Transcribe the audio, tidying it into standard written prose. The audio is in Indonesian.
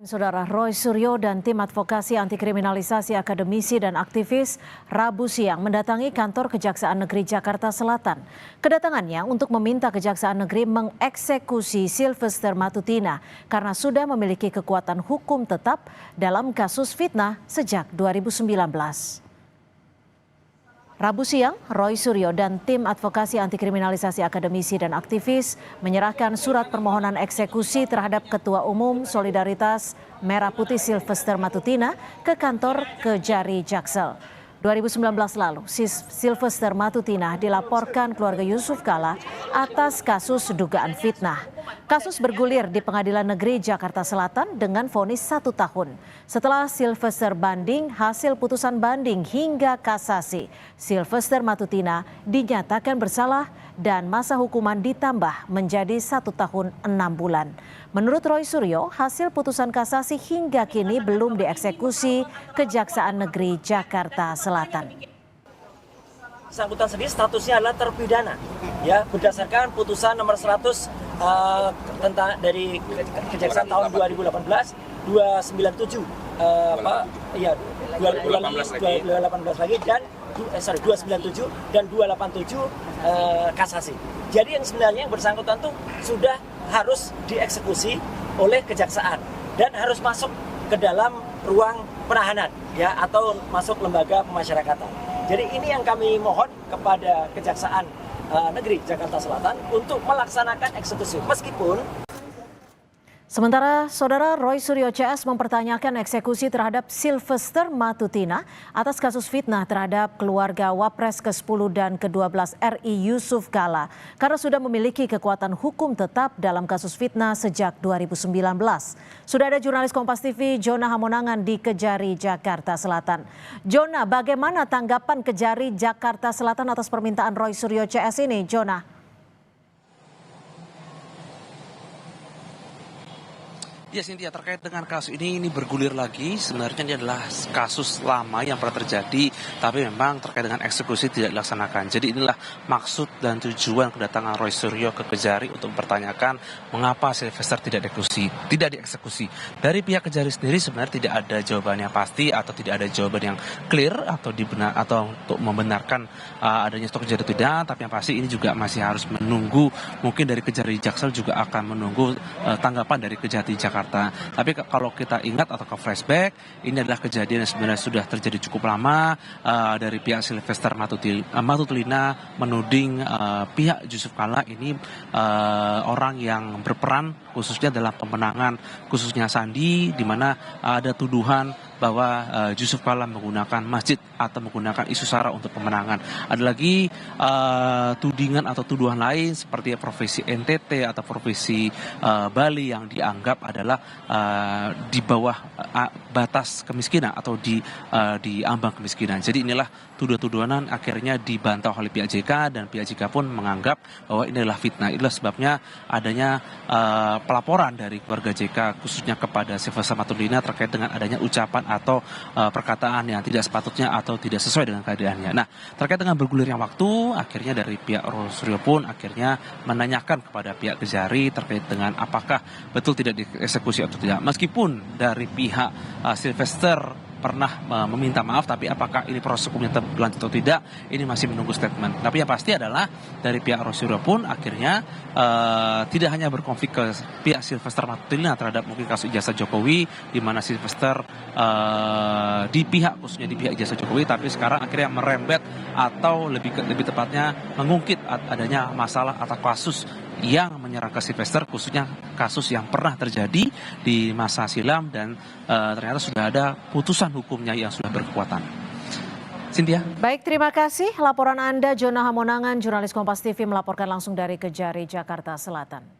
Saudara Roy Suryo dan tim advokasi anti kriminalisasi akademisi dan aktivis Rabu siang mendatangi kantor Kejaksaan Negeri Jakarta Selatan. Kedatangannya untuk meminta Kejaksaan Negeri mengeksekusi Sylvester Matutina karena sudah memiliki kekuatan hukum tetap dalam kasus fitnah sejak 2019. Rabu siang, Roy Suryo dan tim advokasi anti kriminalisasi akademisi dan aktivis menyerahkan surat permohonan eksekusi terhadap Ketua Umum Solidaritas Merah Putih Sylvester Matutina ke kantor Kejari Jaksel. 2019 lalu, Sylvester Matutina dilaporkan keluarga Yusuf Kala atas kasus dugaan fitnah. Kasus bergulir di Pengadilan Negeri Jakarta Selatan dengan vonis 1 tahun. Setelah Sylvester banding, hasil putusan banding hingga kasasi, Sylvester Matutina dinyatakan bersalah dan masa hukuman ditambah menjadi 1 tahun 6 bulan. Menurut Roy Suryo, hasil putusan kasasi hingga kini belum dieksekusi Kejaksaan Negeri Jakarta Selatan. Bersangkutan sendiri statusnya adalah terpidana, ya berdasarkan putusan nomor 100 tentang dari Kejaksaan tahun 2018 297 2018 lagi dan 297 dan 287 kasasi. Jadi yang sebenarnya yang bersangkutan tuh sudah harus dieksekusi oleh kejaksaan dan harus masuk ke dalam ruang penahanan ya atau masuk lembaga pemasyarakatan. Jadi ini yang kami mohon kepada Kejaksaan Negeri Jakarta Selatan untuk melaksanakan eksekusi meskipun. Sementara Saudara Roy Suryo CS mempertanyakan eksekusi terhadap Sylvester Matutina atas kasus fitnah terhadap keluarga Wapres ke-10 dan ke-12 RI Yusuf Kala karena sudah memiliki kekuatan hukum tetap dalam kasus fitnah sejak 2019. Sudah ada jurnalis Kompas TV Jona Hamonangan di Kejari Jakarta Selatan. Jona, bagaimana tanggapan Kejari Jakarta Selatan atas permintaan Roy Suryo CS ini, Jona? Ya Cynthia, terkait dengan kasus ini bergulir lagi. Sebenarnya ini adalah kasus lama yang pernah terjadi, tapi memang terkait dengan eksekusi tidak dilaksanakan. Jadi inilah maksud dan tujuan kedatangan Roy Suryo ke Kejari untuk mempertanyakan mengapa Sylvester tidak dieksekusi. Dari pihak Kejari sendiri sebenarnya tidak ada jawaban yang pasti atau tidak ada jawaban yang clear atau untuk membenarkan adanya stok Kejari tidak. Tapi yang pasti ini juga masih harus menunggu. Mungkin dari Kejari Jaksel juga akan menunggu tanggapan dari Kejati Jakarta. Tapi kalau kita ingat atau ke flashback, ini adalah kejadian yang sebenarnya sudah terjadi cukup lama dari pihak Sylvester Matutina menuding pihak Yusuf Kala ini orang yang berperan khususnya dalam pemenangan khususnya Sandi, di mana ada tuduhan bahwa Yusuf Kala menggunakan masjid atau menggunakan isu sara untuk pemenangan. Ada lagi tudingan atau tuduhan lain seperti profesi NTT atau profesi Bali yang dianggap adalah di bawah batas kemiskinan atau di ambang kemiskinan. Jadi inilah tuduhan-tuduhan akhirnya dibantah oleh pihak JK dan pihak JK pun menganggap bahwa ini adalah fitnah. Inilah sebabnya adanya pelaporan dari keluarga JK khususnya kepada Sylvester Matutina terkait dengan adanya ucapan atau perkataan yang tidak sepatutnya atau tidak sesuai dengan keadaannya. Nah, terkait dengan bergulirnya waktu, akhirnya dari pihak Roy Suryo pun akhirnya menanyakan kepada pihak Kejari terkait dengan apakah betul tidak dieksekusi atau tidak. Meskipun dari pihak Sylvester pernah meminta maaf, tapi apakah ini proses hukumnya tetap berlanjut atau tidak, ini masih menunggu statement. Tapi yang pasti adalah dari pihak Roy Suryo pun akhirnya tidak hanya berkonflik ke pihak Sylvester Matutina terhadap mungkin kasus ijazah Jokowi, di mana Sylvester khususnya di pihak ijazah Jokowi, tapi sekarang akhirnya merembet atau lebih tepatnya mengungkit adanya masalah atau kasus yang menyerang ke Sylvester, khususnya kasus yang pernah terjadi di masa silam dan ternyata sudah ada putusan hukumnya yang sudah berkekuatan. Cynthia. Baik, terima kasih. Laporan Anda, Jona Hamonangan, jurnalis Kompas TV melaporkan langsung dari Kejari, Jakarta Selatan.